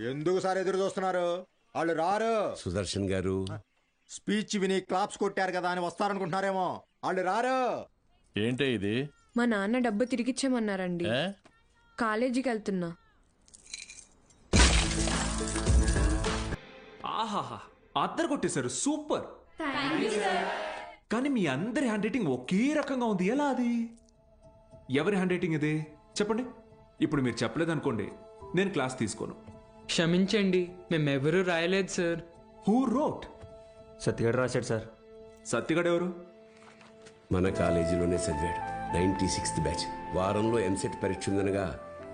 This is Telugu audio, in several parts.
ఎందుకు సార్ ఎదురు చూస్తున్నారు? వాళ్ళు రారు. సుదర్శన్ గారు స్పీచ్ విని క్లాప్స్ కొట్టారు కదా అని వస్తారనుకుంటున్నారేమో. వాళ్ళు రారు. ఏంటి ఇది? మా నాన్న డబ్బు తిరిగిచ్చేమన్నారండి. కాలేజీకి వెళ్తున్నా. ఆహాహా, అద్దరు కొట్టేశారు, సూపర్. కానీ మీ అందరి హ్యాండ్ రైటింగ్ ఒకే రకంగా ఉంది, ఎలా అది? ఎవరి హ్యాండ్ రైటింగ్ ఇది చెప్పండి. ఇప్పుడు మీరు చెప్పలేదనుకోండి, నేను క్లాస్ తీసుకోను. క్షమించండి, మేమెవరూ రాయలేదు సార్. Who wrote? సత్యగడ రాశాడు సార్. సత్యగడ ఎవరు? మన కాలేజీలోనే చదివాడు. 96th batch. వారంలో ఎంసెట్ పరీక్ష ఉందనగా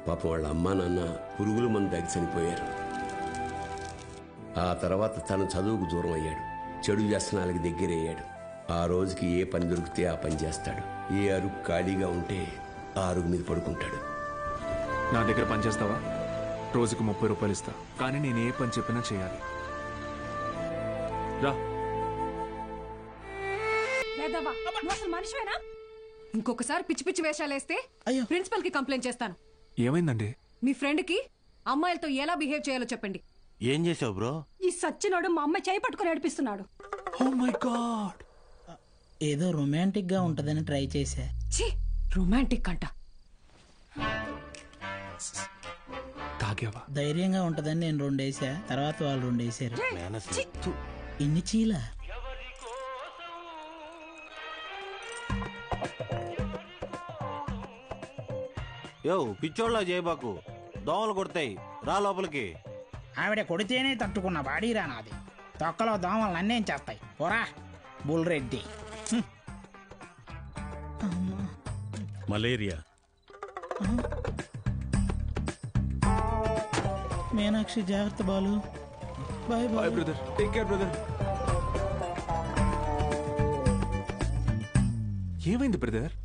పాపం వాళ్ళ అమ్మా నాన్న పురుగుల మందు దాగి చనిపోయారు. ఆ తర్వాత తన చదువుకు దూరం అయ్యాడు. చెడు వ్యసనాలకి దగ్గరయ్యాడు. ఆ రోజుకి ఏ పని దొరికితే ఆ పని చేస్తాడు. ఏ అరుగు ఖాళీగా ఉంటే ఆ అరుగు మీద పడుకుంటాడు. నా దగ్గర పని చేస్తావా? రోజుకు 30 రూపాయలు ఇస్తా, కానీ నేను ఏ పని చెప్పినా చేయాలి. రా. మనిషివేనా? ఇంకొకసారి పిచ్చి పిచ్చి వేషాలేస్తే ప్రిన్సిపల్ కి కంప్లైంట్ చేస్తాను. ఏమైందండి? మీ ఫ్రెండ్ కి అమ్మాయిలతో ఎలా బిహేవ్ చేయాలో చెప్పండి. ఏం చేసావు బ్రో? ఈ సచ్చినోడు మా అమ్మాయి చేయి పట్టుకుని నడిపిస్తున్నాడు. Oh my god. ఏదో రొమాంటిక్ గా ఉంటదని ట్రై చేశా. ఛీ, రొమాంటిక్ అంట. తాగావా? ధైర్యంగా ఉంటదని నేను 2 వేసా, తర్వాత వాళ్ళు 2 వేసారు. ఇన్ని చీల యో పిచ్చోళ్ళ చేయబాకు, దోమలు కొడతాయి, రా లోపలికి. ఆవిడ కొడితేనే తట్టుకున్న బాడీరా నాది. తొక్కలో దోమలు నన్నేం చేస్తాయి? పోరా బుల్రెడ్డి. మలేరియా. మీనాక్షి జాగ్రత్త Balu. Bye bye brother, take care brother. ఏమైంది బ్రదర్?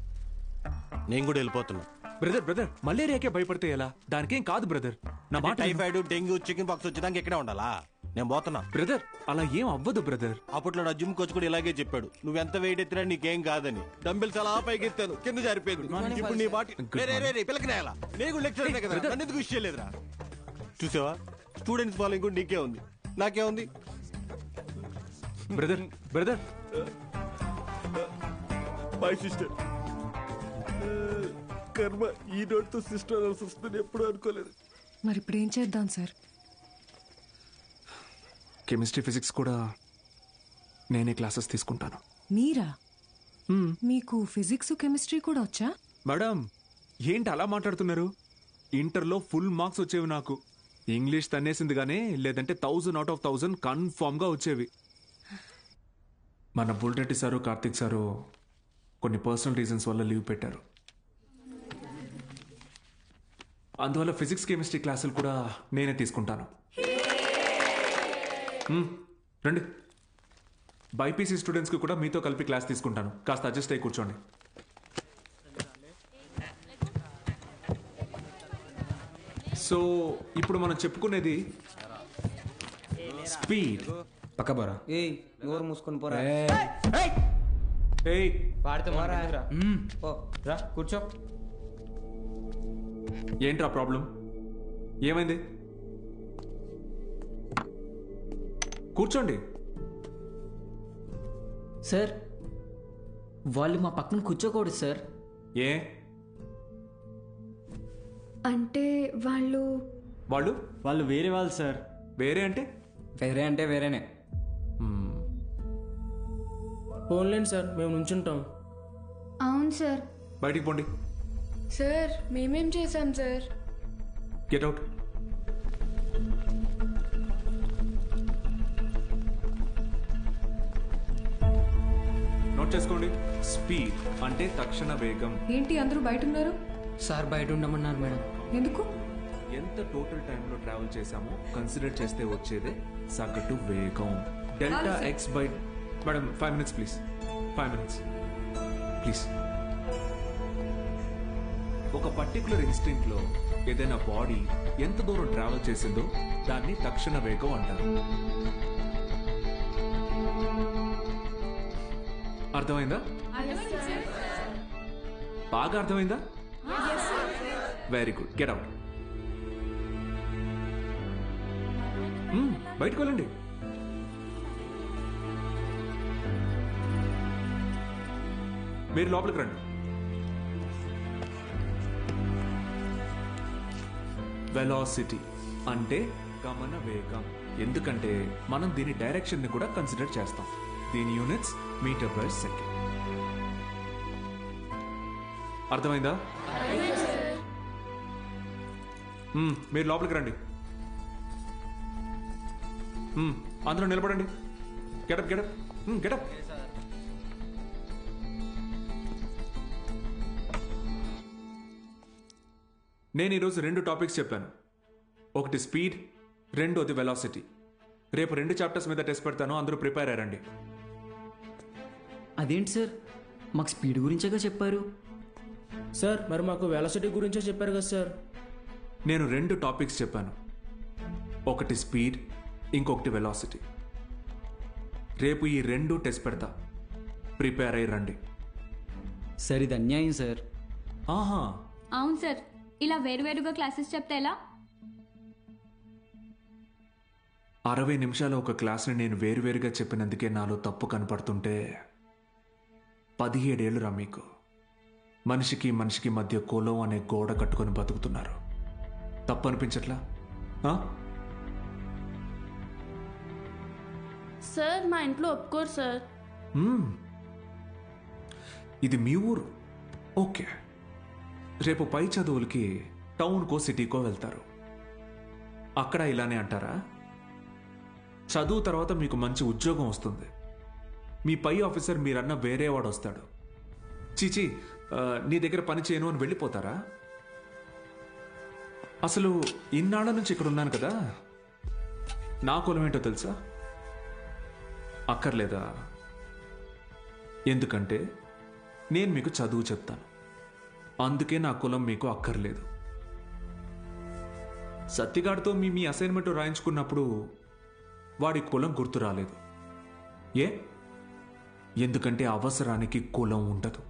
నేను కూడా వెళ్ళిపోతున్నా. బ్రదర్ మలేరియాకే భయపడితే ఎలా? దానికేం కాదు బ్రదర్. నా మాట. టైఫాయిడ్, డెంగ్యూ, చికెన్ పాక్స్ వచ్చేదానికి ఎక్కడే ఉండాలా? నేను పోతున్నా. బ్రదర్ అలా ఏం అవ్వదు బ్రదర్. అప్పట్లో నా జిమ్ కోచ్ కూడా ఇలాగే చెప్పాడు, నువ్వెంత వెయిట్ ఎత్తినా నీకేం కాదని. డంబిల్స్ అలా పైకి ఎత్తాను, కింద జారిపోయింది. ఇప్పుడు నీ బాటి పిల్లకి నేల. నేను లెక్చర్ కదా, నన్ను ఎందుకు విషయం లేదురా? చూసావా, స్టూడెంట్స్ ఫాలోయింగ్ కూడా నీకే ఉంది, నాకే ఉంది. Brother my sister. కర్మ, ఈ నోటితో సిస్టర్ అనాల్సి వస్తుంది, ఎప్పుడు అనుకోలేదు. మరి ఇప్పుడు ఏం చేద్దాం సార్? కెమిస్ట్రీ, ఫిజిక్స్ కూడా నేనే క్లాసెస్ తీసుకుంటాను. మీరా? మీకు ఫిజిక్స్, కెమిస్ట్రీ కూడా వచ్చా? మేడం ఏంటి అలా మాట్లాడుతున్నారు? ఇంటర్లో ఫుల్ మార్క్స్ వచ్చేవి నాకు. ఇంగ్లీష్ తన్నేసింది కానీ, లేదంటే 1000 out of 1000 కన్ఫామ్ గా వచ్చేవి. మన బుల్రెడ్డి సారు, కార్తిక్ సారు కొన్ని పర్సనల్ రీజన్స్ వల్ల లీవ్ పెట్టారు. అందువల్ల ఫిజిక్స్, కెమిస్ట్రీ క్లాసులు కూడా నేనే తీసుకుంటాను. రండి. బైపీసీ స్టూడెంట్స్కి కూడా మీతో కలిపి క్లాస్ తీసుకుంటాను. కాస్త అడ్జస్ట్ అయ్యి కూర్చోండి. సో ఇప్పుడు మనం చెప్పుకునేది స్పీడ్. పక్క పోరా. నోరు మూసుకొని పోరా. రా కూర్చో. ఏంట్రా ప్రాబ్లం? ఏమైంది? కూర్చోండి. సార్ వాళ్ళు మా పక్కన కూర్చోకూడదు సార్. ఏ అంటే వాళ్ళు వాళ్ళు వేరే వాళ్ళు సార్. వేరే అంటే? వేరే అంటే వేరేనే. ఫోన్లేండి సార్, మేము నుంచుంటాం. అవును సార్. బయటికి పోండి. సార్ మేమేం చేశాం సార్? Get out. నోట్ చేసుకోండి. స్పీడ్ అంటే తక్షణ వేగం. ఏంటి అందరూ బయట ఉన్నారు? సార్ బయట ఉండమన్నారు మేడం. ఎందుకు? ఎంత టోటల్ టైంలో ట్రావెల్ చేశామో కన్సిడర్ చేస్తే వచ్చేదే సగటు వేగం. Delta X by. Madam 5 minutes please. 5 minutes please. ఒక పర్టికులర్ ఇన్స్టింక్ట్ లో ఏదైనా బాడీ ఎంత దూరం ట్రావెల్ చేసిందో దాన్ని తక్షణ వేగం అంటారు. అర్థమైందా? బాగా అర్థమైందా? Very good. Get out. బయటకు వెళ్ళండి. మీరు లోపలికి రండి. వెలాసిటీ అంటే గమన వేగం. ఎందుకంటే మనం దీని డైరెక్షన్ ని కూడా కన్సిడర్ చేస్తాం. దీని యూనిట్స్ మీటర్ పర్ సెకండ్. అర్థమైందా? మీరు లోపలికి రండి. అందరూ నిలబడండి. Get up get up get up. నేను ఈరోజు 2 టాపిక్స్ చెప్పాను. ఒకటి స్పీడ్, రెండోది వెలాసిటీ. రేపు 2 చాప్టర్స్ మీద టెస్ట్ పెడతాను, అందరూ ప్రిపేర్ అయ్యారండి. అదేంటి సార్, మాకు స్పీడ్ గురించేగా చెప్పారు. సార్ మరి మాకు వెలాసిటీ గురించే చెప్పారు కదా సార్. నేను 2 టాపిక్స్ చెప్పాను. ఒకటి స్పీడ్, ఇంకొకటి వెలాసిటీ. రేపు ఈ 2 టెస్ట్ పెడతా, ప్రిపేర్ అయ్యి రండి. సార్ ఇది అన్యాయం సార్. ఆహా, అవును సార్, ఇలా వేరువేరుగా క్లాసెస్ చెప్తే ఎలా? 60 నిమిషాల ఒక క్లాస్ని నేను వేరువేరుగా చెప్పినందుకే నాలో తప్పు కనపడుతుంటే 17 ఏళ్ళురా మీకు. మనిషికి మనిషికి మధ్య కులం అనే గోడ కట్టుకొని బతుకుతున్నారు. తప్పు అనిపించట్లా? సార్ మా ఇంట్లో ఒప్పుకోరు సార్. ఇది మీ ఊరు, ఓకే. రేపు పై చదువులకి టౌన్కో సిటీకో వెళ్తారు. అక్కడ ఇలానే అంటారా? చదువు తర్వాత మీకు మంచి ఉద్యోగం వస్తుంది. మీ పై ఆఫీసర్ మీరన్న వేరేవాడు వస్తాడు. చీచి నీ దగ్గర పని చేయను అని వెళ్ళిపోతారా? అసలు ఇన్నాళ్ళ నుంచి ఇక్కడ ఉన్నాను కదా, నా కులం ఏంటో తెలుసా? అక్కర్లేదా? ఎందుకంటే నేను మీకు చదువు చెప్తాను, అందుకే నా కులం మీకు అక్కర్లేదు. సత్తిగాడితో మీ అసైన్మెంట్ రాయించుకున్నప్పుడు వాడి కులం గుర్తు రాలేదు. ఎందుకంటే అవసరానికి కులం ఉండదు,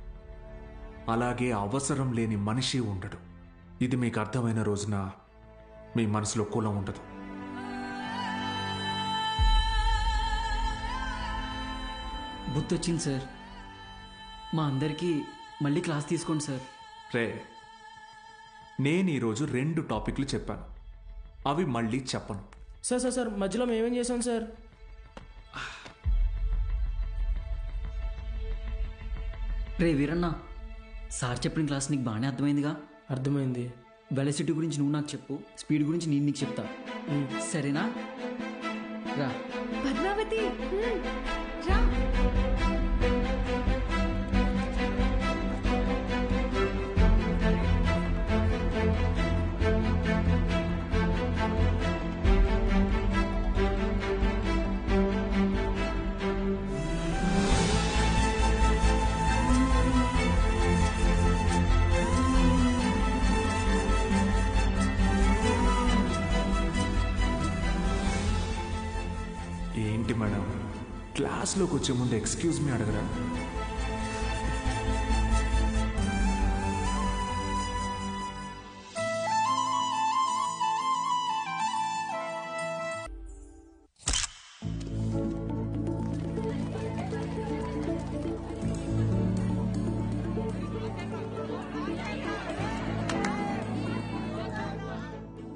అలాగే అవసరం లేని మనిషి ఉండడు. ఇది మీకు అర్థమైన రోజున మీ మనసులో కులం ఉండదు. గుర్తొచ్చింది సార్, మా అందరికీ మళ్ళీ క్లాస్ తీసుకోండి సార్. రే, నేను ఈరోజు 2 టాపిక్లు చెప్పాను, అవి మళ్ళీ చెప్పను. సార్ సార్ సార్ మధ్యలో మేమేం చేసాం సార్? రే వీరన్న, సార్ చెప్పిన క్లాస్ నీకు బాగానే అర్థమైందిగా? అర్థమైంది. వెలాసిటీ గురించి నువ్వు నాకు చెప్పు, స్పీడ్ గురించి నేను నీకు చెప్తా, సరేనా? రా పద్మావతి, రా. ఏంటి మేడం, క్లాస్లోకి వచ్చే ముందు ఎక్స్క్యూజ్ మీ అడగరా?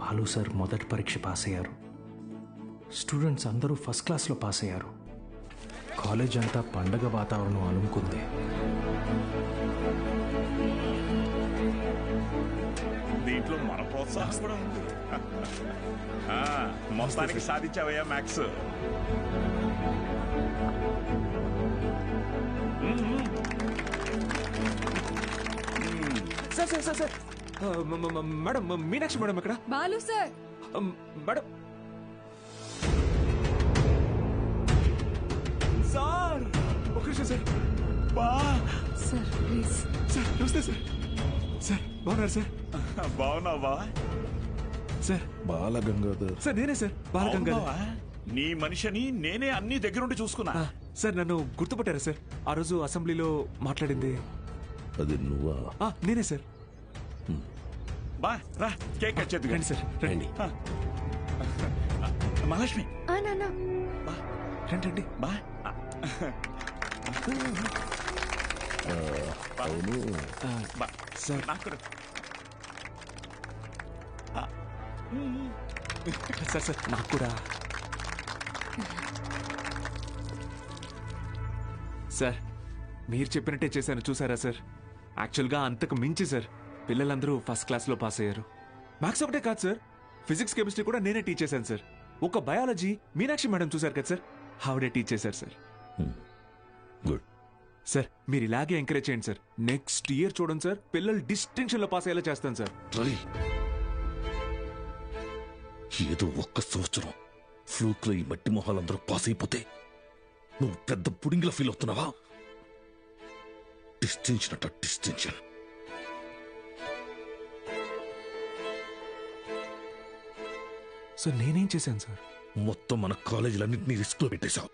బాలు సార్ మొదటి పరీక్ష పాస్ అయ్యారు. స్టూడెంట్స్ అందరూ ఫస్ట్ క్లాస్లో పాస్ అయ్యారు. కాలేజ్ అంతా పండగ వాతావరణం అలుముకుంది. దీంట్లో మన ప్రోత్సాహం కూడా ఉంది. మొత్తానికి సాధించావయ్యా maths. Sir sir sir sir madam, Meenakshi madam ఎక్కడ? బాలు సార్. మేడం సార్, ఒక నిమిషం సార్. Sir please. సార్ నమస్తే సార్. సార్ బాగున్నారు సార్? బాగున్నావా సార్? బాలగంగాధర్ సార్ నేనే సార్, బాలగంగాధర్. నీ మనిషిని నేనే అన్ని దగ్గరుండి చూసుకున్నా. సార్ నన్ను గుర్తుపట్టారా సార్? ఆ రోజు అసెంబ్లీలో మాట్లాడింది అది నువ్వా? నేనే సార్. బా రా, కేక్ కట్ చేద్దాం. రండి సార్, రండి. మహాలక్ష్మి నాన్న రండి బా అవును సార్ నాకు కూడా. సార్ నాకు కూడా సార్ మీరు చెప్పినట్టే చేశాను చూసారా సార్. యాక్చువల్గా అంతకు మించి సార్ పిల్లలందరూ ఫస్ట్ క్లాస్లో పాస్ అయ్యారు. మ్యాథ్స్ ఒకటే కాదు సార్, ఫిజిక్స్ కెమిస్ట్రీ కూడా నేనే టీచ్ చేశాను సార్. ఒక బయాలజీ మీనాక్షి మేడం చూశారు కదా సార్, ఆవిడే టీచ్ చేశారు సార్. గుడ్ సార్ మీరు ఇలాగే ఎంకరేజ్ చేయండి సార్. నెక్స్ట్ ఇయర్ చూడండి సార్, పిల్లలు డిస్టింక్షన్లో పాస్ అయ్యేలా చేస్తాను సార్. ఏదో ఒక్క సంవత్సరం ఫ్లూక్ లో ఈ మట్టి మొహాలందరూ పాస్ అయిపోతే నువ్వు పెద్ద పుడింగిలా ఫీల్ అవుతున్నావా? డిస్టింక్షన్ అట డిస్టింక్షన్. సార్ నేనేం చేశాను సార్? మొత్తం మన కాలేజీలన్నింటినీ రిస్క్ లో పెట్టేశావు.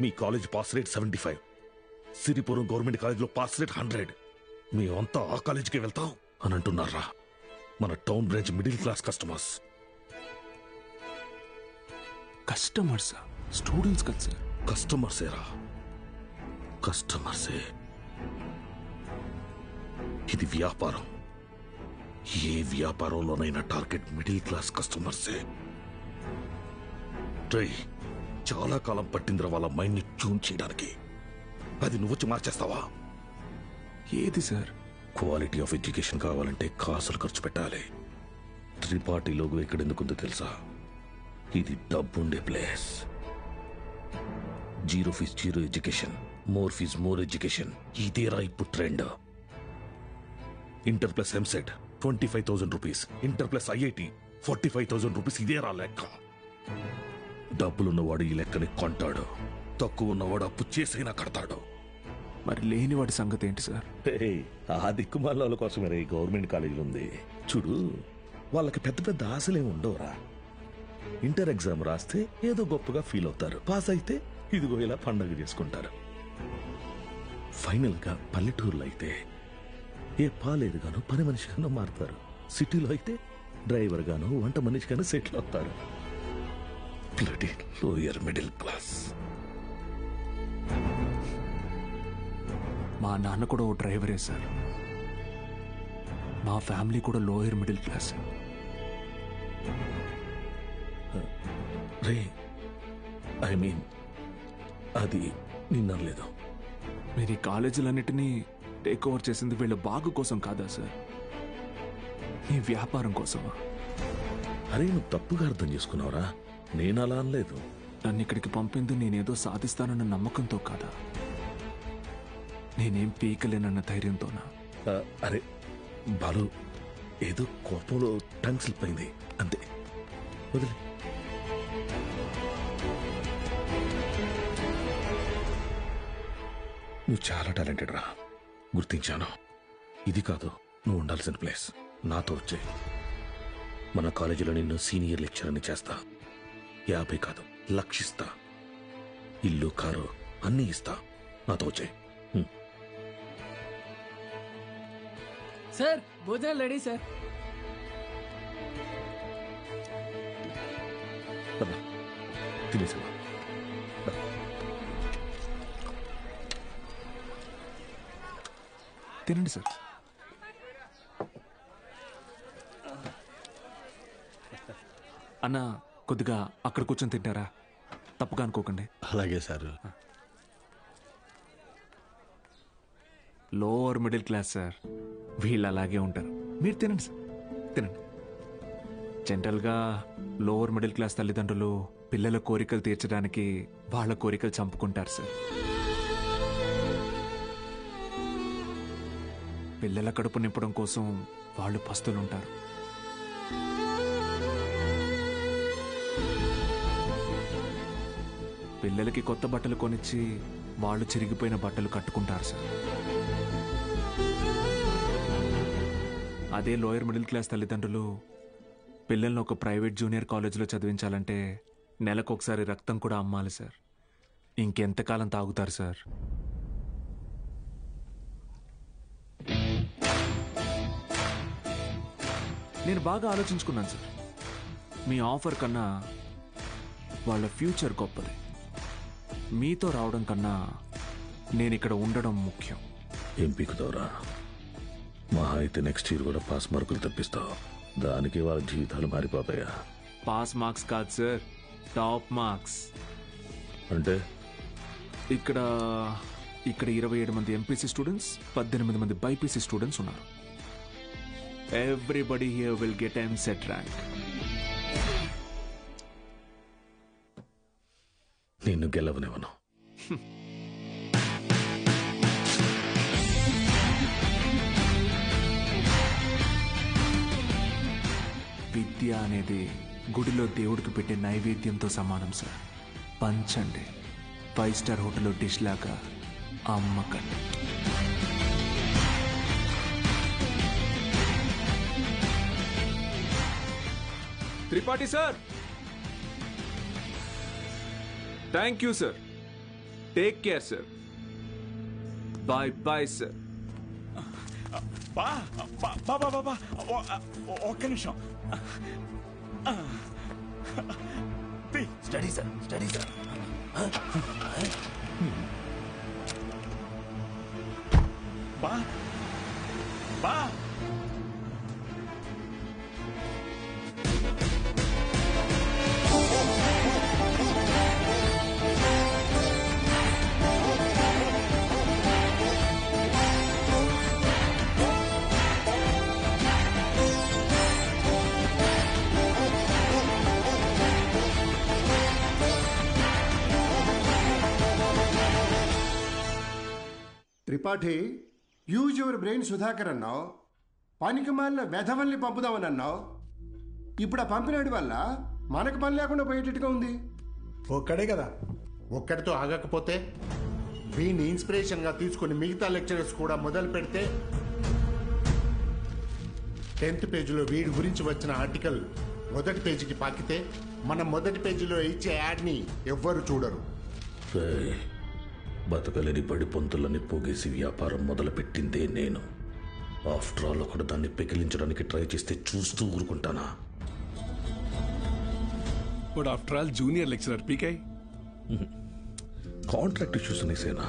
మీ college pass rate 75, Siripuram government కాలేజీలో పాస్ రేట్ 100. మేమంతా ఆ కాలేజీకి వెళ్తాం అని అంటున్నారా? మన town branch middle class customers. Customers students కదా సార్. కస్టమర్సేరా, కస్టమర్సే. ఇది వ్యాపారం. ఏ వ్యాపారంలోనైనా టార్గెట్ మిడిల్ క్లాస్ కస్టమర్సే. చాలా కాలం పట్టిందిరా వాళ్ళ మైండ్ ని ట్యూన్ చేయడానికి. అది నువ్వొచ్చి మార్చేస్తావా? ఏది సార్? క్వాలిటీ ఆఫ్ ఎడ్యుకేషన్ కావాలంటే కాసులు ఖర్చు పెట్టాలి. త్రిపాఠి లోగో ఇక్కడ ఎందుకుందో తెలుసా? ఇది డబ్బుండే place. Zero fees zero education, more fees more education. ఇదేరా ఇప్పుడు trend. Inter plus EAMCET 25,000 rupees, inter plus IIT 45,000 rupees. ఇదేరా లెక్క. డబ్బులున్నవాడు ఈ లెక్కని కొంటాడు, తక్కువ ఉన్నవాడు అప్పు చేసైనా కడతాడు. మరి లేనివాడి సంగతి ఏంటి సార్? ఆ దిక్కుమాల కోసమే ఈ గవర్నమెంట్ కాలేజీలు ఉంది చూడు. వాళ్ళకి పెద్ద పెద్ద ఆశలేం ఉండవురా. ఇంటర్ ఎగ్జామ్ రాస్తే ఏదో గొప్పగా ఫీల్ అవుతారు, పాస్ అయితే ఇదిగో ఇలా పండగ చేసుకుంటారు. ఫైనల్ గా పల్లెటూరులో అయితే ఏ పాలేదు గాను పని మనిషిగానో మారుతారు. సిటీలో అయితే డ్రైవర్ గాను వంట మనిషిగానో సెటిల్ అవుతారు. Lower middle class. మా నాన్న కూడా ఓ డ్రైవరే సార్. మా ఫ్యామిలీ కూడా lower middle class. Ray I mean అది నిన్నలేదు. మీరు ఈ కాలేజీలన్నిటినీ టేక్ ఓవర్ చేసింది వీళ్ళ బాగు కోసం కాదా సార్? మీ వ్యాపారం కోసమా? అరే నువ్వు తప్పుగా అర్థం చేసుకున్నావురా. నేను అలా అనలేదు. నన్ను ఇక్కడికి పంపింది నేనేదో సాధిస్తానన్న నమ్మకంతో కాదా, నేనేం పీకలేనన్న ధైర్యంతోనా? అరే బాలు, ఏదో కోపంలో టంగ్ స్లిప్ అయింది అంతే, వదిలే. నువ్వు చాలా టాలెంటెడ్ రా, గుర్తించాను. ఇది కాదు నువ్వు ఉండాల్సిన ప్లేస్. నాతో వచ్చే మన కాలేజీలో నిన్ను సీనియర్ లెక్చరర్ని చేస్తా. 50 కాదు 1,00,000 ఇస్తా. ఇల్లు కారు అన్నీ ఇస్తా. నాతో వచ్చే. సార్ భోజనాలు రెడీ సార్. తినేసా? తినండి సార్. అన్న కొద్దిగా అక్కడ కూర్చొని తింటారా? తప్పుగా అనుకోకండి. అలాగే sir. Lower middle class sir, వీళ్ళు అలాగే ఉంటారు. మీరు తినండి సార్, తినండి. జనరల్గా లోవర్ మిడిల్ క్లాస్ తల్లిదండ్రులు పిల్లల కోరికలు తీర్చడానికి వాళ్ళ కోరికలు చంపుకుంటారు సార్. పిల్లల కడుపు నింపడం కోసం వాళ్ళు పస్తులుంటారు. పిల్లలకి కొత్త బట్టలు కొనిచ్చి వాళ్ళు చిరిగిపోయిన బట్టలు కట్టుకుంటారు సార్. అదే లోయర్ మిడిల్ క్లాస్ తల్లిదండ్రులు పిల్లల్ని ఒక ప్రైవేట్ జూనియర్ కాలేజీలో చదివించాలంటే నెలకొకసారి రక్తం కూడా అమ్మాలి సార్. ఇంకెంతకాలం తాగుతారు సార్? నేను బాగా ఆలోచించుకున్నాను సార్. మీ ఆఫర్ కన్నా వాళ్ళ ఫ్యూచర్ గొప్పది. మీతో రావడం కన్నా నేను ఇక్కడ ఉండడం ముఖ్యం. ఏం పీకుతావురా? మహా అయితే నెక్స్ట్ ఇయర్ కూడా పాస్ మార్కులు తెప్పిస్తావు. దానికి వాళ్ళ జీవితాలు మారిపోతాయా? పాస్ మార్క్స్ కాదు సార్, టాప్ మార్క్స్. అంటే ఇక్కడ 27 మంది ఎంపీసీ స్టూడెంట్స్, 18 మంది బైపీసీ స్టూడెంట్స్ ఉన్నారు. Everybody here will get EAMCET rank. నిన్ను గెలవనివ్వను. విద్య అనేది గుడిలో దేవుడికి పెట్టే నైవేద్యంతో సమానం సార్. పంచండి, 5 స్టార్ హోటల్లో డిష్ లాగా అమ్మకండి. Tripathi sir, thank you sir. Take care sir. Bye bye sir. ఒక్క నిమిషం. Study sir, study sir. బా బా Tripathi, use your brain Sudhakar అన్నావు. పనికి మాలిన వెధవల్ని పంపుదామని అన్నావు. ఇప్పుడు ఆ పంపినాడి వల్ల మనకు పని లేకుండా పోయేటట్టుగా ఉంది. ఒక్కడే కదా, ఒక్కడితో ఆగకపోతే వీడిని ఇన్స్పిరేషన్గా తీసుకుని మిగతా లెక్చరర్స్ కూడా మొదలు పెడితే 10th పేజీలో వీడి గురించి వచ్చిన ఆర్టికల్ మొదటి పేజీకి పాకితే మనం మొదటి పేజీలో ఇచ్చే యాడ్ని ఎవ్వరు చూడరు. బతకలేని బడి పొంతులని పోగేసి వ్యాపారం మొదలుపెట్టిందే నేను. ఆఫ్టర్ ఆల్ ఒకడు దాన్ని పెకిలించడానికి ట్రై చేస్తే చూస్తూ ఊరుకుంటానా? ఆఫ్టర్ ఆల్ జూనియర్ లెక్చరర్ పీకే. కాంట్రాక్ట్ ఇష్యూస్ అనేసేనా?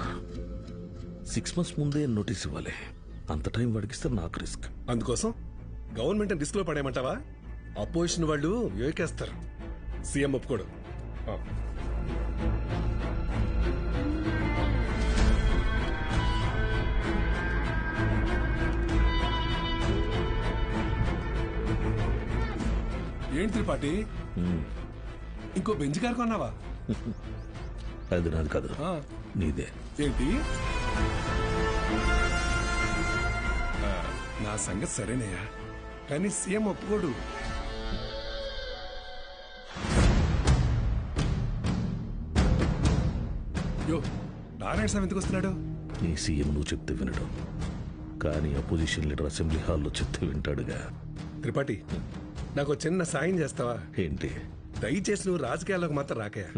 6 months ముందే నోటీస్ ఇవ్వాలి. అంత టైం వాడికిస్తే నాకు రిస్క్. అందుకోసం గవర్నమెంట్ రిస్క్ లో పడేయమంటావా? అపోజిషన్ వాళ్ళు యోకేస్తారు. సీఎం ఒప్పుకోడు. ఏంటి త్రిపాఠి, ఇంకో బెంచ్ కారు కొన్నావా? అది నాది కాదు, నీదే. ఏంటి? నా సంగతి సరేనయ్యా, కానీ సీఎం ఒప్పుకోడు. యో, నారాయణ స్వామి ఎందుకు వస్తున్నాడు? నీ సీఎం నువ్వు చెప్తే వినడు, కానీ అపోజిషన్ లీడర్ అసెంబ్లీ హాల్లో చెప్తే వింటాడుగా. త్రిపాఠి, నాకు చిన్న సాయం చేస్తావా? ఏంటి? దయచేసి నువ్వు రాజకీయాల్లోకి మాత్రం రాకయా.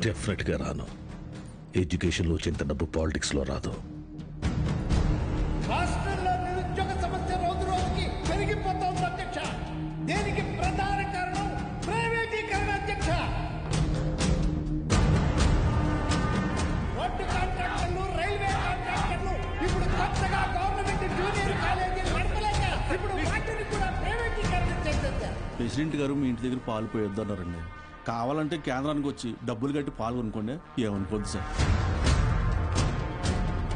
డెఫినెట్ గా రాను. ఎడ్యుకేషన్ లో వచ్చేంత డబ్బు పాలిటిక్స్ లో రాదు. రాష్ట్రంలో నిరుద్యోగ సమస్య రోజు రోజుకి పెరిగిపోతోంది అధ్యక్ష. దీనికి ప్రధాన కారణం ప్రైవేటీకరణ అధ్యక్ష. రోడ్డు కాంట్రాక్టర్లు, రైల్వే కాంట్రాక్టర్లు ఇప్పుడు కొత్తగా గవర్నమెంట్ జూనియర్ కాలేజీలు నడపలేక ఇప్పుడు వాటిని కూడా ప్రైవేటీకరణ చేసేసారు. ప్రెసిడెంట్ గారు మీ ఇంటి దగ్గర పాలు పోయొద్దన్నారండి. కావాలంటే కేంద్రానికి వచ్చి డబ్బులు కట్టి పాలు కొనుక్కోండి, ఏమనుకోద్దు సార్.